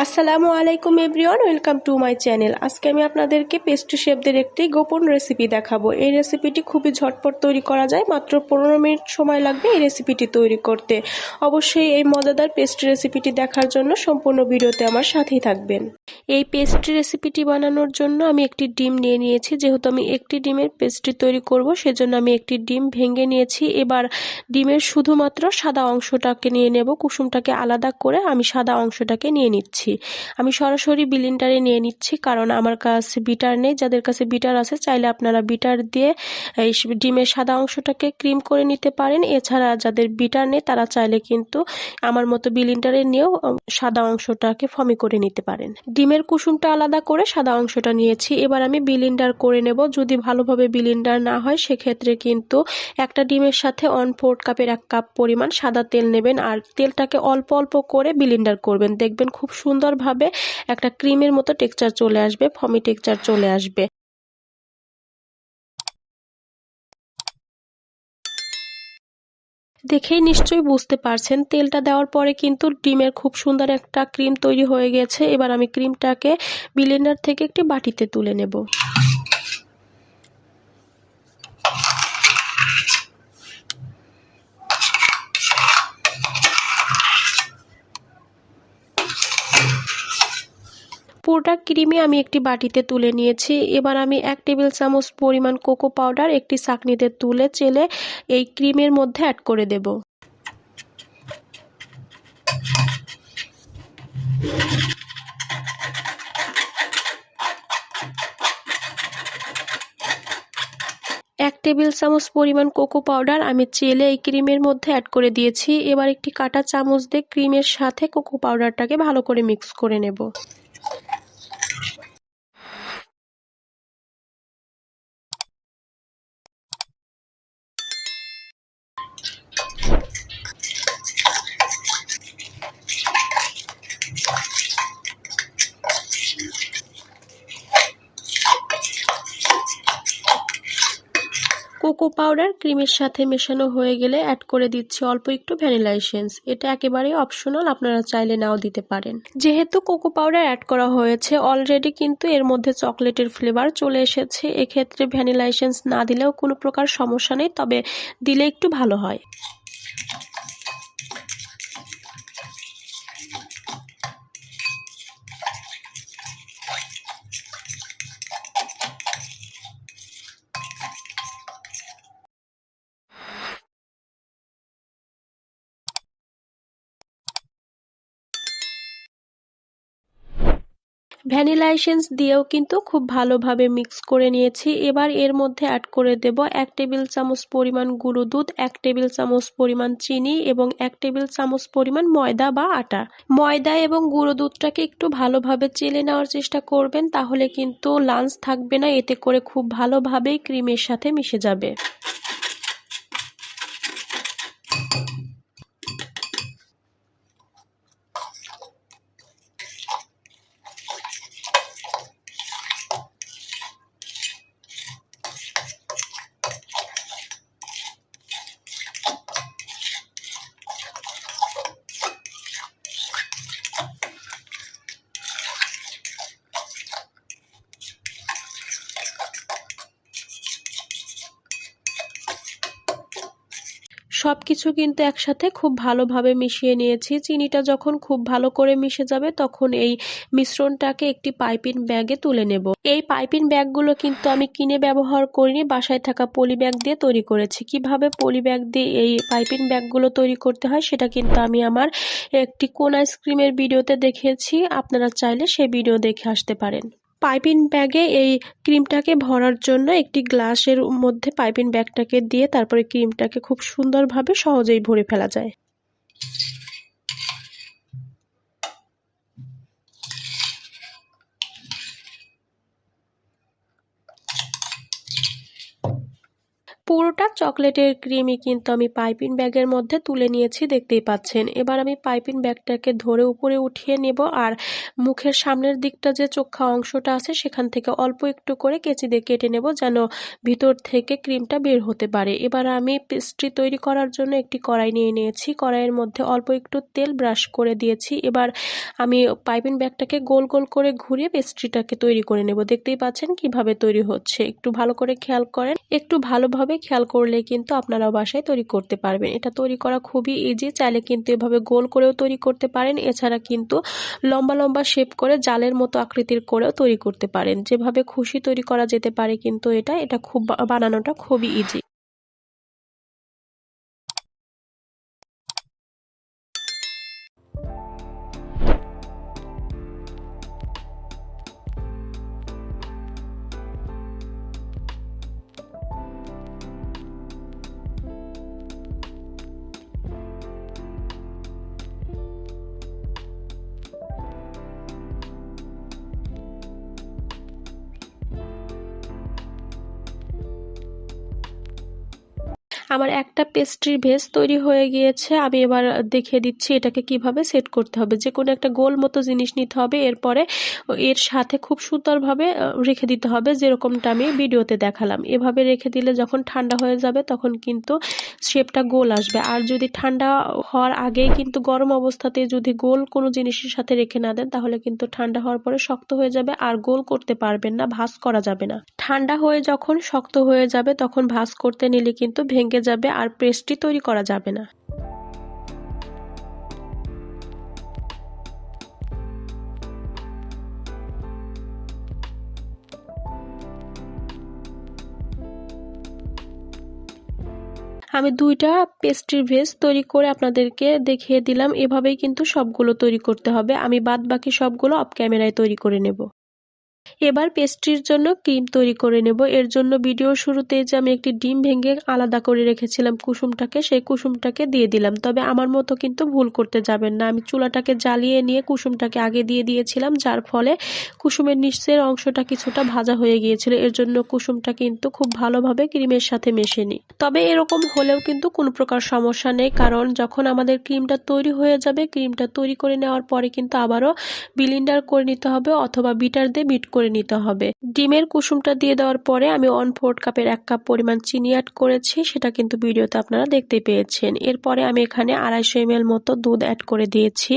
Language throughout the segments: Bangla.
আসসালামু আলাইকুম everyone, welcome to my channel. আজকে আমি আপনাদেরকে পেস্ট্রি শেফদের একটি গোপন রেসিপি দেখাবো। এই রেসিপিটি খুবই ঝটপট তৈরি করা যায়, মাত্র 15 মিনিট সময় লাগবে এই রেসিপিটি তৈরি করতে। অবশ্যই এই মজাদার পেস্ট্রি রেসিপিটি দেখার জন্য সম্পূর্ণ ভিডিওতে আমার সাথেই থাকবেন। এই পেস্ট্রি রেসিপিটি বানানোর জন্য আমি একটি ডিম নিয়ে নিয়েছি। যেহেতু আমি একটি ডিমের পেস্ট্রি তৈরি করব, সেজন্য আমি একটি ডিম ভেঙে নিয়েছি। এবার ডিমের শুধুমাত্র সাদা অংশটাকে নিয়ে নেব, কুসুমটাকে আলাদা করে আমি সাদা অংশটাকে নিয়ে নিচ্ছি। আমি সরাসরি ব্লেন্ডারে নিয়ে নিচ্ছি, কারণ আমার কাছে বিটার নেই। যাদের কাছে বিটার আছে, চাইলে আপনারা বিটার দিয়ে এই ডিমের সাদা অংশটাকে ক্রিম করে নিতে পারেন। এছাড়া যাদের বিটার নেই, তারা চাইলে কিন্তু আমার মতো ব্লেন্ডারে নিয়েও সাদা অংশটাকে ফমি করে নিতে পারেন। ডিমের কুসুমটা আলাদা করে সাদা অংশটা নিয়েছি। এবার আমি ব্লেন্ডার করে নেব। যদি ভালোভাবে ব্লেন্ডার না হয়, সেক্ষেত্রে কিন্তু একটা ডিমের সাথে 1/4 কাপের 1 কাপ পরিমাণ সাদা তেল নেবেন, আর তেলটাকে অল্প অল্প করে ব্লেন্ডার করবেন। দেখবেন খুব সুন্দরভাবে একটা ক্রিমের মতো টেক্সচার চলে আসবে, ফমি টেক্সচার চলে আসবে। দেখেই নিশ্চয়ই বুঝতে পারছেন, তেলটা দেওয়ার পরে কিন্তু ডিমের খুব সুন্দর একটা ক্রিম তৈরি হয়ে গেছে। এবার আমি ক্রিমটাকে ব্লেন্ডার থেকে একটি বাটিতে তুলে নেব। পুরোটা ক্রিমে আমি একটি বাটিতে তুলে নিয়েছি। এবার আমি 1 টেবিল চামচ পরিমাণ কোকো পাউডার একটি ছাঁকনিতে তুলে চেলে এই ক্রিমের মধ্যে অ্যাড করে দেব। এক টেবিল চামচ পরিমাণ কোকো পাউডার আমি চেলে এই ক্রিমের মধ্যে অ্যাড করে দিয়েছি। এবার একটি কাঁটা চামচ দিয়ে ক্রিমের সাথে কোকো পাউডারটাকে ভালো করে মিক্স করে নেব। কোকো পাউডার ক্রিমের সাথে মেশানো হয়ে গেলে অ্যাড করে দিচ্ছি অল্প একটু ভ্যানিলা এসেন্স। এটা একেবারেই অপশনাল, আপনারা চাইলে নাও দিতে পারেন। যেহেতু কোকো পাউডার অ্যাড করা হয়েছে অলরেডি, কিন্তু এর মধ্যে চকলেটের ফ্লেভার চলে এসেছে। এক্ষেত্রে ভ্যানিলা এসেন্স না দিলেও কোনো প্রকার সমস্যা নেই, তবে দিলে একটু ভালো হয়। ভ্যানিলা এসেন্স দিয়েও কিন্তু খুব ভালোভাবে মিক্স করে নিয়েছি। এবার এর মধ্যে অ্যাড করে দেব 1 টেবিল চামচ পরিমাণ গুঁড়ো দুধ, 1 টেবিল চামচ পরিমাণ চিনি এবং 1 টেবিল চামচ পরিমাণ ময়দা বা আটা। ময়দা এবং গুঁড়ো দুধটাকে একটু ভালোভাবে চেলে নেওয়ার চেষ্টা করবেন, তাহলে কিন্তু লাঞ্চ থাকবে না। এতে করে খুব ভালোভাবেই ক্রিমের সাথে মিশে যাবে। সবকিছু কিন্তু একসাথে খুব ভালোভাবে মিশিয়ে নিয়েছি। চিনিটা যখন খুব ভালো করে মিশে যাবে, তখন এই মিশ্রণটাকে একটি পাইপিং ব্যাগে তুলে নেব। এই পাইপিং ব্যাগগুলো কিন্তু আমি কিনে ব্যবহার করিনি, বাসায় থাকা পলি ব্যাগ দিয়ে তৈরি করেছি। কিভাবে পলি ব্যাগ দিয়ে এই পাইপিং ব্যাগগুলো তৈরি করতে হয়, সেটা কিন্তু আমি আমার একটি কোন আইসক্রিমের ভিডিওতে দেখিয়েছি। আপনারা চাইলে সেই ভিডিও দেখে আসতে পারেন। পাইপিং ব্যাগে এই ক্রিমটাকে ভরার জন্য একটি গ্লাসের মধ্যে পাইপিং ব্যাগটাকে দিয়ে তারপরে ক্রিমটাকে খুব সুন্দরভাবে সহজেই ভরে ফেলা যায়। পুরোটা চকলেটের ক্রিমই কিন্তু আমি পাইপিং ব্যাগের মধ্যে তুলে নিয়েছি, দেখতেই পাচ্ছেন। এবার আমি পাইপিং ব্যাগটাকে ধরে উপরে উঠিয়ে নেব আর মুখের সামনের দিকটা যে চোখা অংশটা আছে সেখান থেকে অল্প একটু করে কেচি দিয়ে কেটে নেব, যেন ভিতর থেকে ক্রিমটা বের হতে পারে। এবার আমি পেস্ট্রি তৈরি করার জন্য একটি কড়াই নিয়ে নিয়েছি, কড়াইয়ের মধ্যে অল্প একটু তেল ব্রাশ করে দিয়েছি। এবার আমি পাইপিং ব্যাগটাকে গোল গোল করে ঘুরিয়ে পেস্ট্রিটাকে তৈরি করে নেব। দেখতেই পাচ্ছেন কিভাবে তৈরি হচ্ছে, একটু ভালো করে খেয়াল করেন। একটু ভালোভাবে খেয়াল করলে কিন্তু আপনারাও বাসায় তৈরি করতে পারবেন। এটা তৈরি করা খুবই ইজি, চাইলে কিন্তু এভাবে গোল করেও তৈরি করতে পারেন, এছাড়া কিন্তু লম্বা লম্বা শেপ করে জালের মতো আকৃতির করেও তৈরি করতে পারেন। যেভাবে খুশি তৈরি করা যেতে পারে কিন্তু এটা খুব বানানোটা খুবই ইজি। আমার একটা পেস্ট্রির ভেজ তৈরি হয়ে গিয়েছে। আমি এবার দেখিয়ে দিচ্ছি এটাকে কিভাবে সেট করতে হবে। যে কোনো একটা গোল মতো জিনিস নিতে হবে, এরপরে এর সাথে খুব সুন্দরভাবে রেখে দিতে হবে, যেরকমটা আমি ভিডিওতে দেখালাম। এভাবে রেখে দিলে যখন ঠান্ডা হয়ে যাবে তখন কিন্তু শেপটা গোল আসবে। আর যদি ঠান্ডা হওয়ার আগেই কিন্তু গরম অবস্থাতে যদি গোল কোনো জিনিসের সাথে রেখে না দেন, তাহলে কিন্তু ঠান্ডা হওয়ার পরে শক্ত হয়ে যাবে আর গোল করতে পারবেন না, ভাঁজ করা যাবে না। ঠান্ডা হয়ে যখন শক্ত হয়ে যাবে তখন ভাঁজ করতে নিলে কিন্তু ভেঙে যাবে আর পেস্ট্রি তৈরি করা যাবে না। আমি 2টা পেস্ট্রি ভেজ তৈরি করে আপনাদেরকে দেখিয়ে দিলাম। এভাবেই কিন্তু সবগুলো তৈরি করতে হবে। আমি বাদ বাকি সবগুলো অফ ক্যামেরায় তৈরি করে নেব। এবার পেস্ট্রির জন্য ক্রিম তৈরি করে নেব। এর জন্য ভিডিওর শুরুতেই যে আমি একটি ডিম ভেঙে আলাদা করে রেখেছিলাম কুসুমটাকে, সেই কুসুমটাকে দিয়ে দিলাম। তবে আমার মতো কিন্তু ভুল করতে যাবেন না। আমি চুলাটাকে জ্বালিয়ে নিয়ে কুসুমটাকে আগে দিয়ে দিয়েছিলাম, যার ফলে কুসুমের নিচের অংশটা কিছুটা ভাজা হয়ে গিয়েছিল। এর জন্য কুসুমটা কিন্তু খুব ভালোভাবে ক্রিমের সাথে মেশেনি। তবে এরকম হলেও কিন্তু কোনো প্রকার সমস্যা নেই, কারণ যখন আমাদের ক্রিমটা তৈরি হয়ে যাবে, ক্রিমটা তৈরি করে নেওয়ার পরে কিন্তু আবারও ব্লেন্ডার করে নিতে হবে অথবা বিটার দিয়ে বিট করে নিতে হবে। ডিমের কুসুমটা দিয়ে দেওয়ার পরে আমি 1/4 কাপের 1 কাপ পরিমাণ চিনি অ্যাড করেছি, সেটা কিন্তু ভিডিওতে আপনারা দেখতে পেয়েছেন। এরপরে আমি এখানে 250 ml মতো দুধ অ্যাড করে দিয়েছি।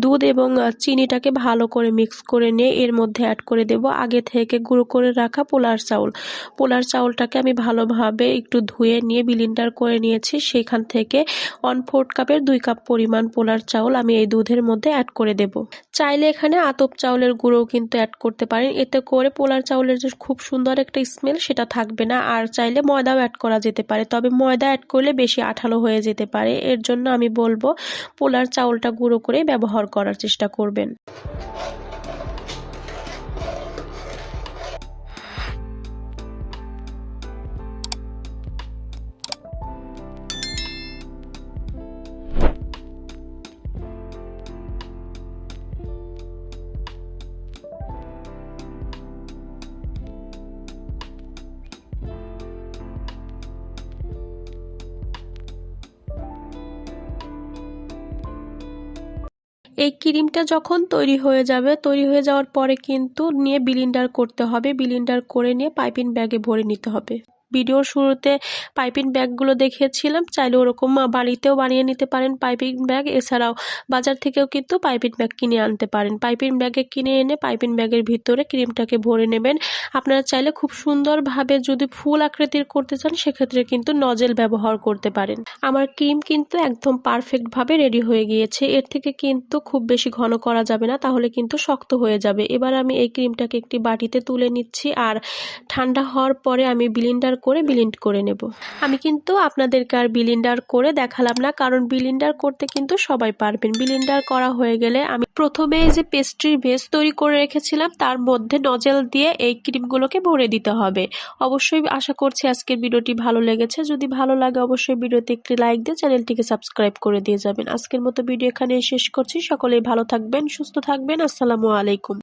দুধ এবং চিনিটাকে ভালো করে মিক্স করে নিয়ে এর মধ্যে অ্যাড করে দেব আগে থেকে গুঁড়ো করে রাখা পোলার চাউল। পোলার চাউলটাকে আমি ভালোভাবে একটু ধুয়ে নিয়ে ব্লেন্ডার করে নিয়েছি। সেখান থেকে 1/4 কাপের 2 কাপ পরিমাণ পোলার চাউল আমি এই দুধের মধ্যে অ্যাড করে দেব। চাইলে এখানে আতপ চাউলের গুঁড়োও কিন্তু অ্যাড করতে পারেন, এতে করে পোলার চাউলের যে খুব সুন্দর একটা স্মেল সেটা থাকবে না। আর চাইলে ময়দাও অ্যাড করা যেতে পারে, তবে ময়দা অ্যাড করলে বেশি আঠালো হয়ে যেতে পারে। এর জন্য আমি বলবো পোলার চাউলটা গুঁড়ো করে ব্যবহার করার চেষ্টা করবেন। এই ক্রিমটা যখন তৈরি হয়ে যাবে, তৈরি হয়ে যাওয়ার পরে কিন্তু নিয়ে ব্লেন্ডার করতে হবে। ব্লেন্ডার করে নিয়ে পাইপিং ব্যাগে ভরে নিতে হবে। ভিডিওর শুরুতে পাইপিং ব্যাগগুলো দেখিয়েছিলাম, চাইলে ওরকম বাড়িতেও বানিয়ে নিতে পারেন পাইপিং ব্যাগ। এছাড়াও বাজার থেকেও কিন্তু পাইপিং ব্যাগ কিনে আনতে পারেন। পাইপিং ব্যাগে কিনে এনে পাইপিং ব্যাগের ভিতরে ক্রিমটাকে ভরে নেবেন। আপনারা চাইলে খুব সুন্দরভাবে যদি ফুল আকৃতির করতে চান, সেক্ষেত্রে কিন্তু নজেল ব্যবহার করতে পারেন। আমার ক্রিম কিন্তু একদম পারফেক্টভাবে রেডি হয়ে গিয়েছে। এর থেকে কিন্তু খুব বেশি ঘন করা যাবে না, তাহলে কিন্তু শক্ত হয়ে যাবে। এবার আমি এই ক্রিমটাকে একটি বাটিতে তুলে নিচ্ছি আর ঠান্ডা হওয়ার পরে আমি ব্লেন্ডার করে ব্লেন্ড করে নেব। আমি কিন্তু আপনাদেরকে আর ব্লেন্ডার করে দেখালাম না, কারণ ব্লেন্ডার করতে কিন্তু সবাই পারবেন। ব্লেন্ডার করা হয়ে গেলে আমি প্রথমে যে পেস্ট্রির বেস তৈরি করে রেখেছিলাম তার মধ্যে নজেল দিয়ে এই ক্রিমগুলোকে ভরে দিতে হবে। অবশ্যই আশা করছি আজকের ভিডিওটি ভালো লেগেছে। যদি ভালো লাগে অবশ্যই ভিডিওতে একটি লাইক দিয়ে চ্যানেলটিকে সাবস্ক্রাইব করে দিয়ে যাবেন। আজকের মতো ভিডিও এখানে শেষ করছি। সকলেই ভালো থাকবেন, সুস্থ থাকবেন। আসসালামু আলাইকুম।